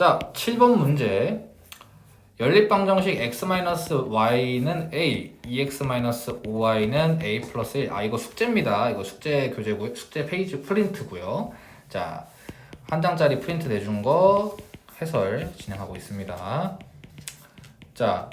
자, 7번 문제. 연립방정식 x-y는 a, 2x-5y는 a 플러스 1. 이거 숙제입니다. 이거 숙제 교재고, 숙제 페이지 프린트고요. 자, 한 장짜리 프린트 내준 거 해설 진행하고 있습니다. 자,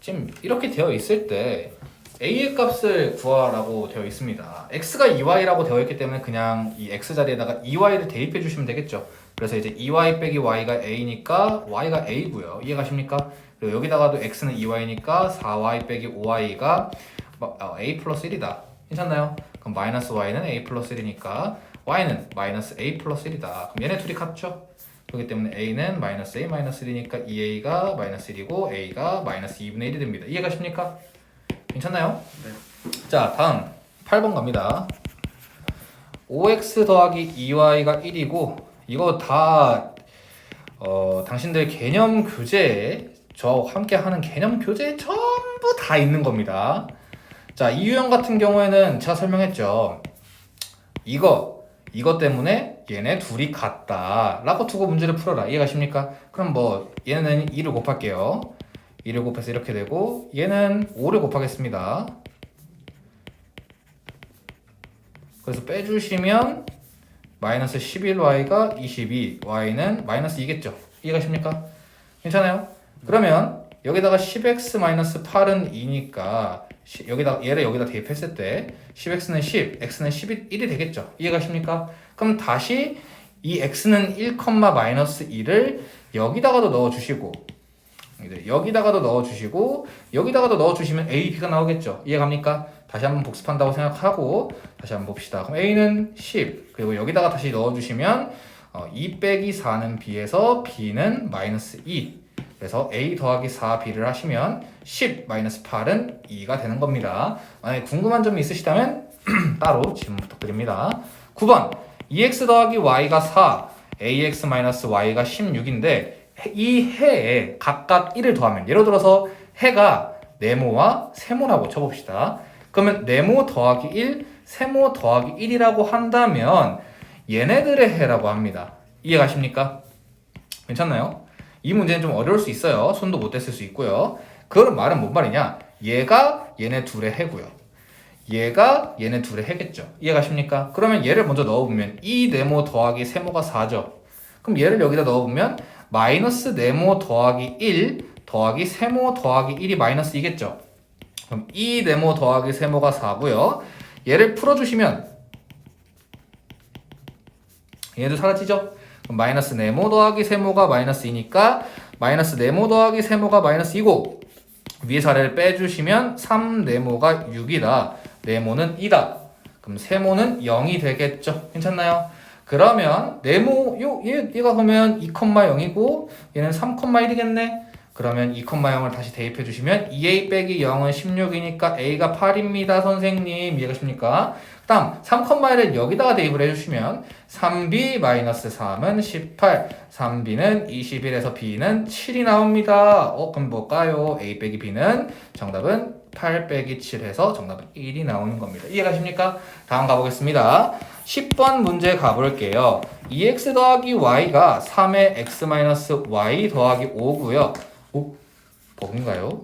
지금 이렇게 되어 있을 때 a의 값을 구하라고 되어 있습니다. x가 2y라고 되어 있기 때문에 그냥 이 x 자리에다가 2y를 대입해 주시면 되겠죠. 그래서 이제 2y 빼기 y가 a니까 y가 a고요. 이해가십니까? 그리고 여기다가도 x는 2y니까 4y 빼기 5y가 a 플러스 1이다. 괜찮나요? 그럼 마이너스 y는 a 플러스 1이니까 y는 마이너스 a 플러스 1이다. 그럼 얘네 둘이 같죠? 그렇기 때문에 a는 마이너스 a 마이너스 1이니까 2a가 마이너스 1이고 a가 마이너스 2분의 1이 됩니다. 이해가십니까? 괜찮나요? 네. 자, 다음 8번 갑니다. 5x 더하기 2y가 1이고 이거 다 당신들 개념 교재에 저와 함께 하는 개념 교재에 전부 다 있는 겁니다. 자, 이 유형 같은 경우에는 제가 설명했죠. 이것 때문에 얘네 둘이 같다 라고 두고 문제를 풀어라. 이해가십니까? 그럼 뭐 얘는 2를 곱할게요. 2를 곱해서 이렇게 되고 얘는 5를 곱하겠습니다. 그래서 빼주시면 마이너스 11y가 22, y는 마이너스 2겠죠. 이해가십니까? 괜찮아요? 그러면 여기다가 10x 마이너스 8은 2니까 얘를 여기다 대입했을 때 10x는 10, x는 1이 되겠죠. 이해가십니까? 그럼 다시 이 x는 1, 마이너스 2를 여기다가도 넣어주시고 여기다가도 넣어주시고 여기다가도 넣어주시면 a, b가 나오겠죠. 이해갑니까? 다시 한번 복습한다고 생각하고 다시 한번 봅시다. 그럼 a는 10 그리고 여기다가 다시 넣어주시면 2 빼기 4는 b에서 b는 마이너스 2 그래서 a 더하기 4b를 하시면 10 마이너스 8은 2가 되는 겁니다. 만약에 궁금한 점이 있으시다면 따로 질문 부탁드립니다. 9번 2x 더하기 y가 4 ax 마이너스 y가 16인데 이 해에 각각 1을 더하면 예를 들어서 해가 네모와 세모라고 쳐봅시다. 그러면 네모 더하기 1, 세모 더하기 1이라고 한다면 얘네들의 해라고 합니다. 이해가십니까? 괜찮나요? 이 문제는 좀 어려울 수 있어요. 손도 못 댔을 수 있고요. 그런 말은 뭔 말이냐? 얘가 얘네 둘의 해고요. 얘가 얘네 둘의 해겠죠. 이해가십니까? 그러면 얘를 먼저 넣어보면 이 네모 더하기 세모가 4죠. 그럼 얘를 여기다 넣어보면 마이너스 네모 더하기 1 더하기 세모 더하기 1이 마이너스 2겠죠. 그럼 이 네모 더하기 세모가 4고요. 얘를 풀어주시면 얘도 사라지죠. 그럼 마이너스 네모 더하기 세모가 마이너스 2니까 마이너스 네모 더하기 세모가 마이너스 2고 위에서 아래를 빼주시면 3 네모가 6이다. 네모는 2다. 그럼 세모는 0이 되겠죠. 괜찮나요? 그러면 네모 얘가 그러면 2,0이고 얘는 3,1이겠네. 그러면 2,0을 다시 대입해 주시면 2a 빼기 0은 16이니까 a가 8입니다. 선생님 이해가십니까? 다음 3,1을 여기다가 대입을 해주시면 3b 마이너스 3은 18 3b는 21에서 b는 7이 나옵니다. 그럼 뭘까요? a 빼기 b는 정답은 8 빼기 7 해서 정답은 1이 나오는 겁니다. 이해가십니까? 다음 가보겠습니다. 10번 문제 가볼게요. 2x 더하기 y가 3의 x 마이너스 y 더하기 5고요. 버그인가요?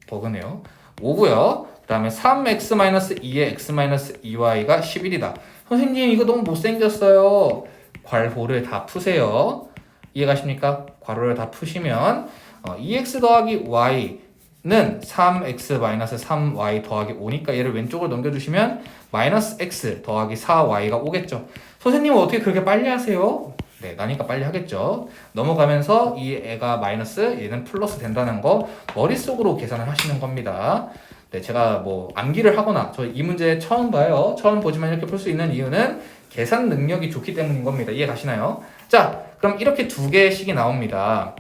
버그네요. 5고요. 그 다음에 3x 마이너스 2의 x 마이너스 2y가 11이다. 선생님 이거 너무 못생겼어요. 괄호를 다 푸세요. 이해가십니까? 괄호를 다 푸시면 2x 더하기 y는 3x 마이너스 3y 더하기 5니까 얘를 왼쪽으로 넘겨주시면 마이너스 x 더하기 4y가 오겠죠. 선생님은 어떻게 그렇게 빨리 하세요? 네, 나니까 빨리 하겠죠. 넘어가면서 이 애가 마이너스 얘는 플러스 된다는 거 머릿속으로 계산을 하시는 겁니다. 네, 제가 뭐 암기를 하거나 저 이 문제 처음 봐요. 처음 보지만 이렇게 풀 수 있는 이유는 계산 능력이 좋기 때문인 겁니다. 이해 가시나요? 자, 그럼 이렇게 두 개씩이 나옵니다.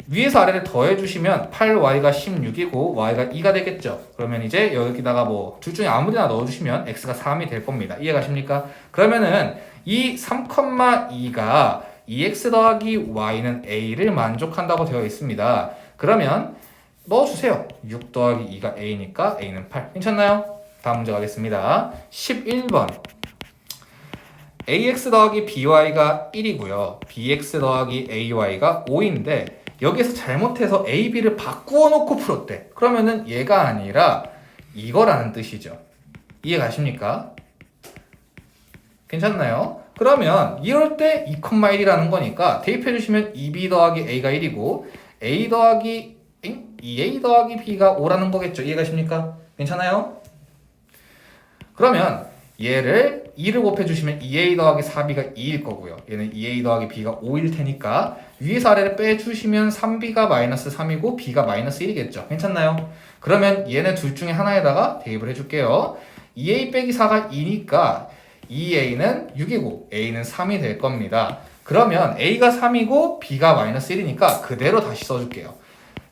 위에서 아래를 더해주시면 8y가 16이고 y가 2가 되겠죠. 그러면 이제 여기다가 뭐 둘 중에 아무데나 넣어주시면 x가 3이 될 겁니다. 이해가십니까? 그러면은 이 3,2가 2x 더하기 y는 a를 만족한다고 되어 있습니다. 그러면 넣어주세요. 6 더하기 2가 a니까 a는 8. 괜찮나요? 다음 문제 가겠습니다. 11번 ax 더하기 by가 1이고요. bx 더하기 ay가 5인데 여기서 잘못해서 a, b를 바꾸어 놓고 풀었대. 그러면은 얘가 아니라 이거라는 뜻이죠. 이해 가십니까? 괜찮나요? 그러면 이럴 때 2,1이라는 거니까 대입해 주시면 2b 더하기 a가 1이고 a 더하기 2a 더하기 b가 5라는 거겠죠. 이해 가십니까? 괜찮아요? 그러면 얘를 2를 곱해 주시면 2a 더하기 4b가 2일 거고요. 얘는 2a 더하기 b가 5일 테니까 위에서 아래를 빼주시면 3b가 마이너스 3이고 b가 마이너스 1이겠죠. 괜찮나요? 그러면 얘네 둘 중에 하나에다가 대입을 해줄게요. 2a 빼기 4가 2니까 2a는 6이고 a는 3이 될 겁니다. 그러면 a가 3이고 b가 마이너스 1이니까 그대로 다시 써줄게요.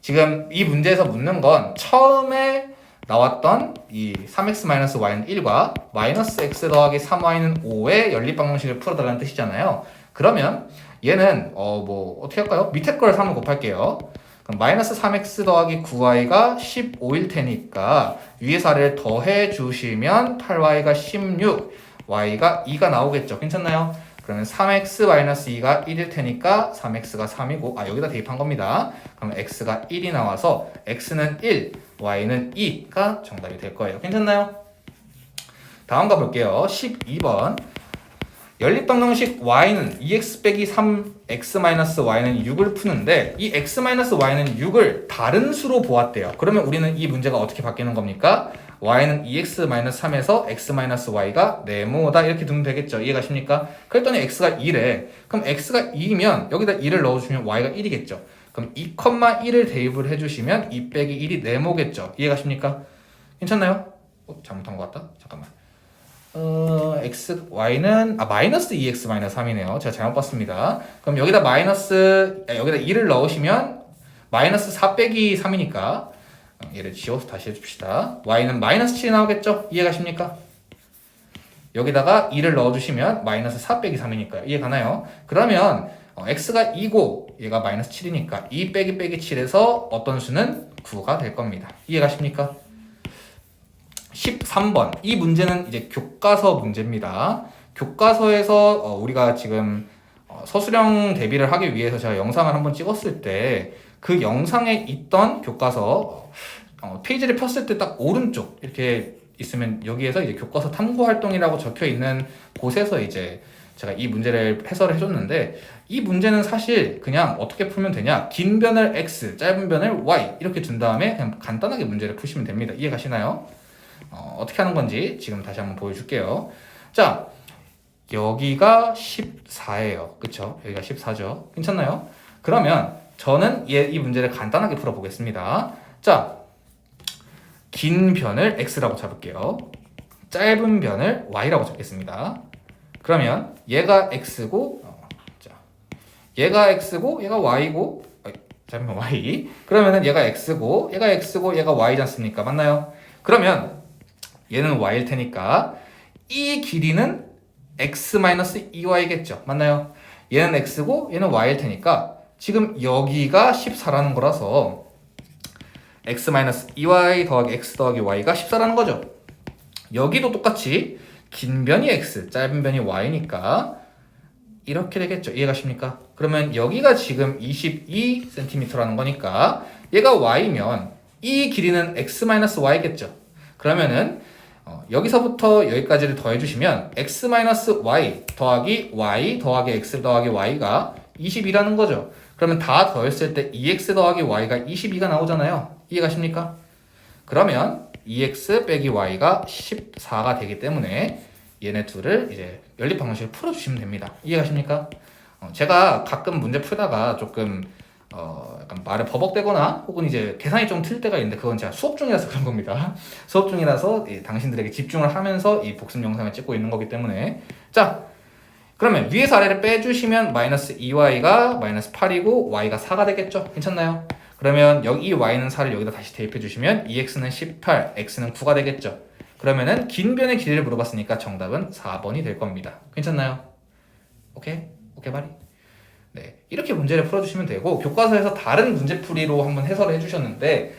지금 이 문제에서 묻는 건 처음에 나왔던 이 3x-y는 1과 마이너스 x 더하기 3y는 5의 연립방정식을 풀어달라는 뜻이잖아요. 그러면 얘는 뭐 어떻게 할까요? 밑에 걸 3을 곱할게요. 그럼 마이너스 3x 더하기 9y가 15일 테니까 위에서 아래를 더해 주시면 8y가 16, y가 2가 나오겠죠. 괜찮나요? 그러면 3x-2가 1일 테니까 3x가 3이고 여기다 대입한 겁니다. 그럼 x가 1이 나와서 x는 1, y는 2가 정답이 될 거예요. 괜찮나요? 다음 가볼게요. 12번 연립방정식 y는 2x 빼기 3x-y는 6을 푸는데 이 x-y는 6을 다른 수로 보았대요. 그러면 우리는 이 문제가 어떻게 바뀌는 겁니까? y는 2x-3에서 x-y가 네모다 이렇게 두면 되겠죠. 이해 가십니까? 그랬더니 x가 2래. 그럼 x가 2면 여기다 2를 넣어주시면 y가 1이겠죠. 그럼 2,1을 대입을 해주시면 2 빼기 1이 네모겠죠. 이해 가십니까? 괜찮나요? 잘못한 것 같다. 잠깐만. y는 마이너스 2x-3이네요. 제가 잘못 봤습니다. 그럼 여기다 여기다 2를 넣으시면 마이너스 4 빼기 3이니까 얘를 지워서 다시 해줍시다. y는 마이너스 7이 나오겠죠? 이해 가십니까? 여기다가 2를 넣어주시면 마이너스 4 빼기 3이니까요. 이해 가나요? 그러면 x가 2고 얘가 마이너스 7이니까 2 빼기 7에서 어떤 수는 9가 될 겁니다. 이해 가십니까? 13번 이 문제는 이제 교과서 문제입니다. 교과서에서 우리가 지금 서술형 대비를 하기 위해서 제가 영상을 한번 찍었을 때 그 영상에 있던 교과서 페이지를 폈을 때 딱 오른쪽 이렇게 있으면 여기에서 이제 교과서 탐구 활동이라고 적혀 있는 곳에서 이제 제가 이 문제를 해설을 해줬는데 이 문제는 사실 그냥 어떻게 풀면 되냐? 긴 변을 x, 짧은 변을 y 이렇게 준 다음에 그냥 간단하게 문제를 푸시면 됩니다. 이해 가시나요? 어떻게 하는 건지 지금 다시 한번 보여줄게요. 자, 여기가 14예요. 그쵸? 여기가 14죠. 괜찮나요? 그러면 저는 이 문제를 간단하게 풀어보겠습니다. 자, 긴 변을 x라고 잡을게요. 짧은 변을 y라고 잡겠습니다. 그러면 얘가 x고 얘가 x고 얘가 y고 짧은 변 y 그러면은 얘가 x고 얘가 y지 않습니까? 맞나요? 그러면 얘는 y일 테니까 이 길이는 x-2y겠죠. 맞나요? 얘는 x고 얘는 y일 테니까 지금 여기가 14라는 거라서 x-2y 더하기 x 더하기 y가 14라는 거죠. 여기도 똑같이 긴 변이 x, 짧은 변이 y니까 이렇게 되겠죠. 이해 가십니까? 그러면 여기가 지금 22cm라는 거니까 얘가 y면 이 길이는 x-y겠죠. 그러면은 여기서부터 여기까지를 더해주시면 x-y 더하기 y 더하기 x 더하기 y가 20이라는 거죠. 그러면 다 더했을 때 2x 더하기 y가 22가 나오잖아요. 이해 가십니까? 그러면 2x 빼기 y가 14가 되기 때문에 얘네 둘을 이제 연립방정식을 풀어주시면 됩니다. 이해 가십니까? 제가 가끔 문제 풀다가 조금 약간 말을 버벅대거나 혹은 이제 계산이 좀 틀 때가 있는데 그건 제가 수업 중이라서 그런 겁니다. 수업 중이라서 당신들에게 집중을 하면서 이 복습 영상을 찍고 있는 거기 때문에 자 그러면 위에서 아래를 빼주시면 마이너스 2y가 마이너스 8이고 y가 4가 되겠죠? 괜찮나요? 그러면 여기 이 y는 4를 여기다 다시 대입해 주시면 2x는 18, x는 9가 되겠죠? 그러면은 긴 변의 길이를 물어봤으니까 정답은 4번이 될 겁니다. 괜찮나요? 오케이? 오케이 말이? 네, 이렇게 문제를 풀어주시면 되고 교과서에서 다른 문제풀이로 한번 해설을 해주셨는데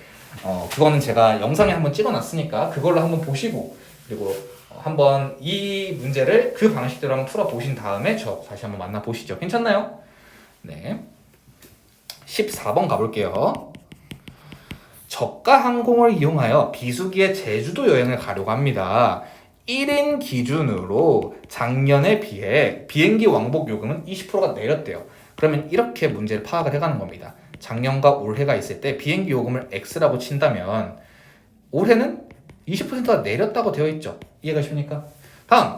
그거는 제가 영상에 한번 찍어놨으니까 그걸로 한번 보시고 그리고 한번 이 문제를 그 방식대로 한번 풀어보신 다음에 저 다시 한번 만나보시죠. 괜찮나요? 네. 14번 가볼게요. 저가 항공을 이용하여 비수기에 제주도 여행을 가려고 합니다. 1인 기준으로 작년에 비해 비행기 왕복 요금은 20%가 내렸대요. 그러면 이렇게 문제를 파악을 해가는 겁니다. 작년과 올해가 있을 때 비행기 요금을 X라고 친다면 올해는 20%가 내렸다고 되어 있죠. 이해가 쉽니까? 다음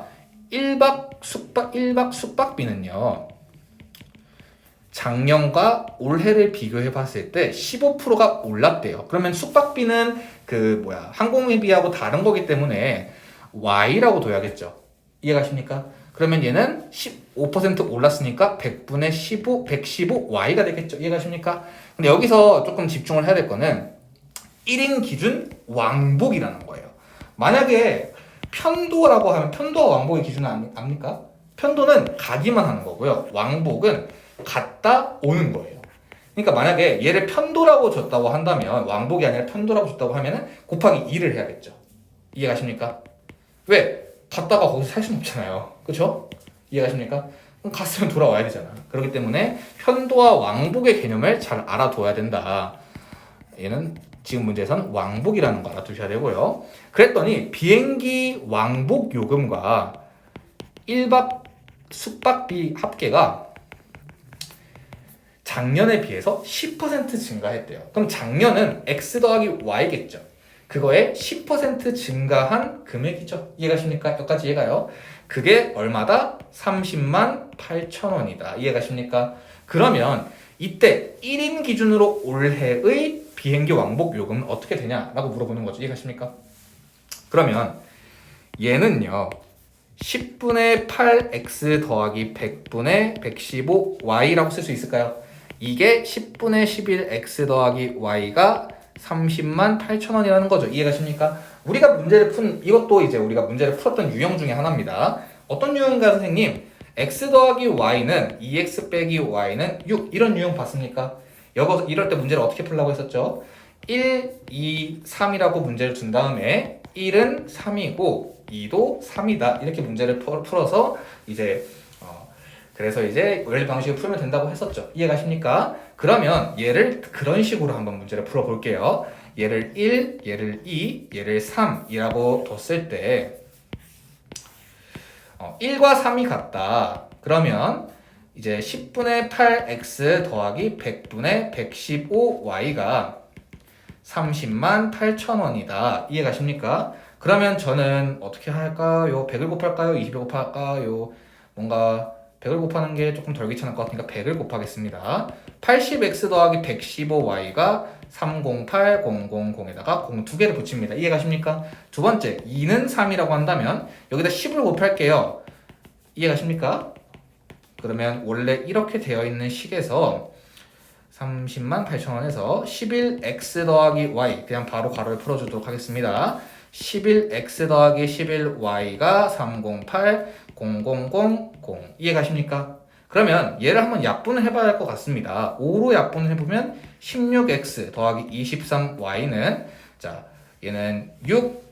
1박 숙박비는요. 작년과 올해를 비교해 봤을 때 15%가 올랐대요. 그러면 숙박비는 항공비하고 다른 거기 때문에 Y라고 둬야겠죠. 이해가 십니까? 그러면 얘는 15% 올랐으니까 100분의 15, 115Y가 되겠죠. 이해가 십니까? 근데 여기서 조금 집중을 해야 될 거는 1인 기준 왕복이라는 거예요. 만약에 편도라고 하면 편도와 왕복의 기준은 압니까? 편도는 가기만 하는 거고요. 왕복은 갔다 오는 거예요. 그러니까 만약에 얘를 편도라고 줬다고 한다면 왕복이 아니라 편도라고 줬다고 하면은 곱하기 2를 해야겠죠. 이해가십니까? 왜? 갔다가 거기서 살 수는 없잖아요. 그쵸? 이해가십니까? 그럼 갔으면 돌아와야 되잖아. 그렇기 때문에 편도와 왕복의 개념을 잘 알아둬야 된다. 얘는 지금 문제에서는 왕복이라는 거 알아두셔야 되고요. 그랬더니 비행기 왕복 요금과 1박 숙박비 합계가 작년에 비해서 10% 증가했대요. 그럼 작년은 X 더하기 Y겠죠. 그거에 10% 증가한 금액이죠. 이해가십니까? 여기까지 이해가요? 그게 얼마다? 30만 8천 원이다. 이해가십니까? 그러면 이때 1인 기준으로 올해의 비행기 왕복 요금은 어떻게 되냐라고 물어보는 거죠. 이해가십니까? 그러면 얘는요. 10분의 8x 더하기 100분의 115y라고 쓸 수 있을까요? 이게 10분의 11x 더하기 y가 30만 8천 원이라는 거죠. 이해가십니까? 우리가 문제를 이것도 이제 우리가 문제를 풀었던 유형 중에 하나입니다. 어떤 유형인가요, 선생님? x 더하기 y는 2x 빼기 y는 6 이런 유형 봤습니까? 이럴 때 문제를 어떻게 풀라고 했었죠? 1, 2, 3이라고 문제를 준 다음에 1은 3이고 2도 3이다 이렇게 문제를 풀어서 이제 그래서 이제 원래 방식을 풀면 된다고 했었죠. 이해가십니까? 그러면 얘를 그런 식으로 한번 문제를 풀어볼게요. 얘를 1, 얘를 2, 얘를 3이라고 뒀을 때 1과 3이 같다. 그러면 이제 10분의 8x 더하기 100분의 115y가 30만 8천 원이다. 이해가십니까? 그러면 저는 어떻게 할까요? 100을 곱할까요? 20을 곱할까요? 뭔가 100을 곱하는 게 조금 덜 귀찮을 것 같으니까 100을 곱하겠습니다. 80x 더하기 115y가 308000에다가 0 두 개를 붙입니다. 이해가십니까? 두 번째, 2는 3이라고 한다면 여기다 10을 곱할게요. 이해가십니까? 그러면 원래 이렇게 되어 있는 식에서 30만 8천 원에서 11x 더하기 y 그냥 바로 가로를 풀어주도록 하겠습니다. 11x 더하기 11y가 308 0000 이해가십니까? 그러면 얘를 한번 약분을 해봐야 할 것 같습니다. 5로 약분을 해보면 16x 더하기 23y는 자 얘는 6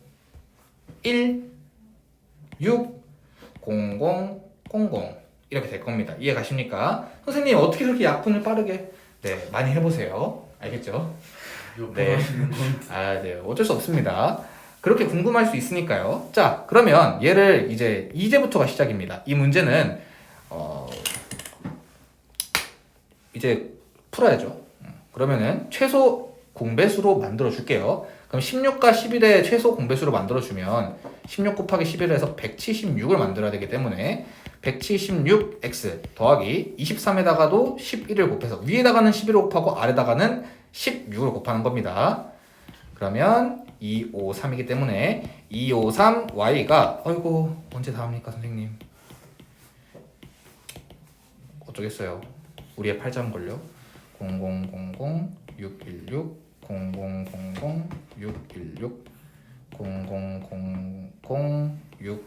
1 6 00 00 이렇게 될 겁니다. 이해가십니까? 선생님 어떻게 그렇게 약분을 빠르게 네 많이 해보세요. 알겠죠? 네. 네 어쩔 수 없습니다. 그렇게 궁금할 수 있으니까요. 자, 그러면 얘를 이제부터가 시작입니다. 이 문제는 이제 풀어야죠. 그러면은 최소 공배수로 만들어 줄게요. 그럼 16과 11의 최소 공배수로 만들어 주면 16 곱하기 11에서 176을 만들어야 되기 때문에 176x 더하기 23에다가도 11을 곱해서 위에다가는 11을 곱하고 아래다가는 16을 곱하는 겁니다. 그러면 253이기 때문에 253y가 아이고 언제 다 합니까 선생님? 어쩌겠어요. 우리의 팔자음 걸려. 0000 616 0000 616 0000 6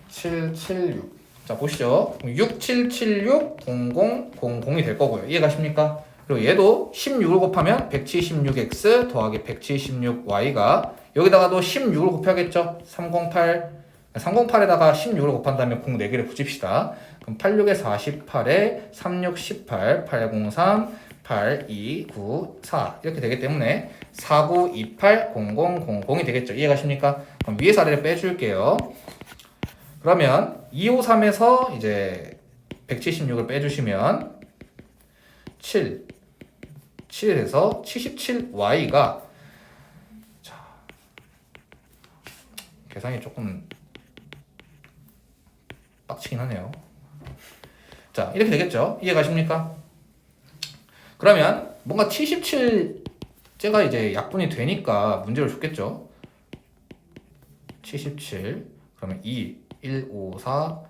776 자 보시죠. 6776 0000이 될 거고요. 이해가십니까? 그리고 얘도 16을 곱하면 176x 더하기 176y가 여기다가도 16을 곱해야겠죠. 308에다가 16을 곱한 다음에 04개를 붙입시다. 그럼 86에 48에 36, 18, 803, 8, 2, 9, 4 이렇게 되기 때문에 49, 28, 00, 00이 되겠죠. 이해가십니까? 그럼 위에서 아래를 빼줄게요. 그러면 253에서 이제 176을 빼주시면 7, 7에서 77y가 자 계산이 조금 빡치긴 하네요. 자 이렇게 되겠죠. 이해가십니까? 그러면 뭔가 77째가 이제 약분이 되니까 문제를 줬겠죠. 77 그러면 2, 1, 5, 4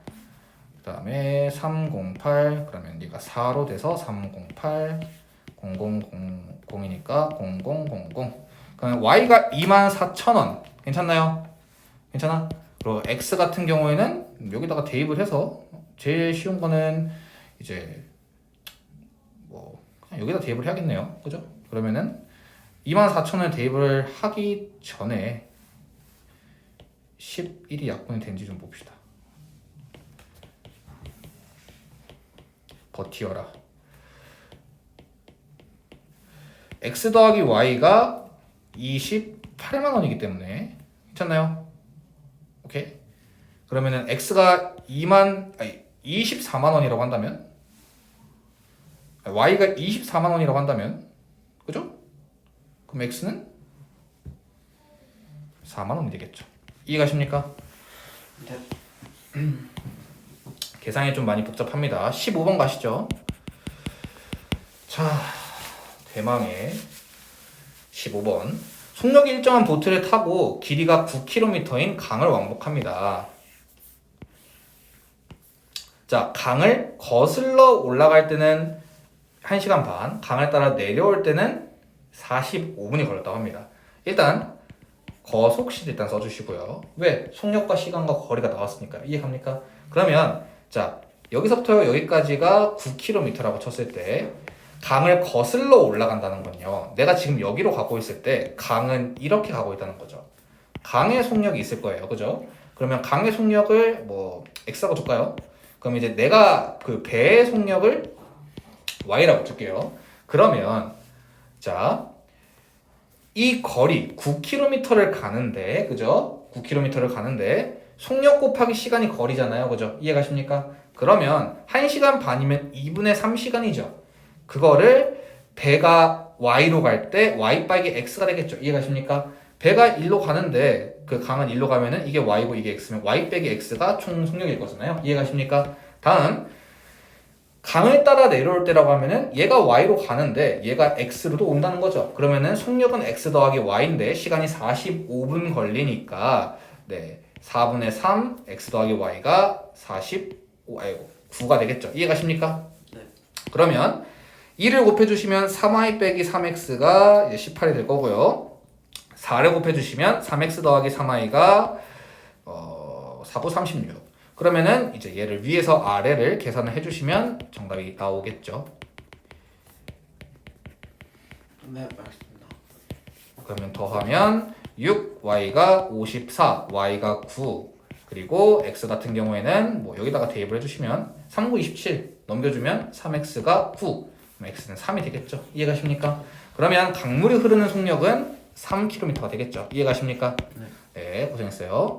그 다음에 308 그러면 네가 4로 돼서 308 0000이니까 0000 그러면 y가 24,000원 괜찮나요? 괜찮아? 그리고 x 같은 경우에는 여기다가 대입을 해서 제일 쉬운 거는 이제 뭐 그냥 여기다 대입을 해야겠네요. 그죠? 그러면은 24,000원에 대입을 하기 전에 11이 약분이 된지 좀 봅시다. 버티어라. x 더하기 y가 28만 원이기 때문에 괜찮나요? 오케이. 그러면은 x가 24만 원이라고 한다면 y가 24만 원이라고 한다면 그죠? 그럼 x는 4만 원이 되겠죠. 이해가십니까? 네. 계산이 좀 많이 복잡합니다. 15번 가시죠. 자, 대망의 15번. 속력이 일정한 보트를 타고 길이가 9km인 강을 왕복합니다. 자, 강을 거슬러 올라갈 때는 1시간 반, 강을 따라 내려올 때는 45분이 걸렸다고 합니다. 일단 거속시를 일단 써주시고요. 왜? 속력과 시간과 거리가 나왔으니까. 이해갑니까? 그러면 자 여기서부터 여기까지가 9km라고 쳤을 때 강을 거슬러 올라간다는 건요. 내가 지금 여기로 가고 있을 때 강은 이렇게 가고 있다는 거죠. 강의 속력이 있을 거예요. 그죠? 그러면 강의 속력을 뭐 x라고 줄까요? 그럼 이제 내가 그 배의 속력을 y라고 줄게요. 그러면 자 이 거리 9km를 가는데 그죠? 9km를 가는데 속력 곱하기 시간이 거리잖아요. 그죠? 이해가십니까? 그러면 1시간 반이면 2분의 3시간이죠. 그거를 배가 y로 갈 때 y 빼기 x가 되겠죠. 이해가십니까? 배가 1로 가는데 그 강은 1로 가면은 이게 y고 이게 x면 y 빼기 x가 총 속력일 거잖아요. 이해가십니까? 다음 강을 따라 내려올 때라고 하면은 얘가 y로 가는데 얘가 x로도 온다는 거죠. 그러면은 속력은 x 더하기 y인데 시간이 45분 걸리니까 네 4분의 3 x 더하기 y가 9가 되겠죠. 이해가십니까? 네. 그러면 2를 곱해주시면 3y 빼기 3x가 이제 18이 될 거고요. 4를 곱해주시면 3x 더하기 3y가 4, 9, 36. 그러면은 이제 얘를 위에서 아래를 계산을 해주시면 정답이 나오겠죠. 네, 알겠습니다. 그러면 더하면 6y가 54, y가 9 그리고 x 같은 경우에는 뭐 여기다가 대입을 해주시면 3, 9, 27 넘겨주면 3x가 9 그럼 x는 3이 되겠죠. 이해가십니까? 그러면 강물이 흐르는 속력은 3km가 되겠죠. 이해가십니까? 네. 네, 고생했어요.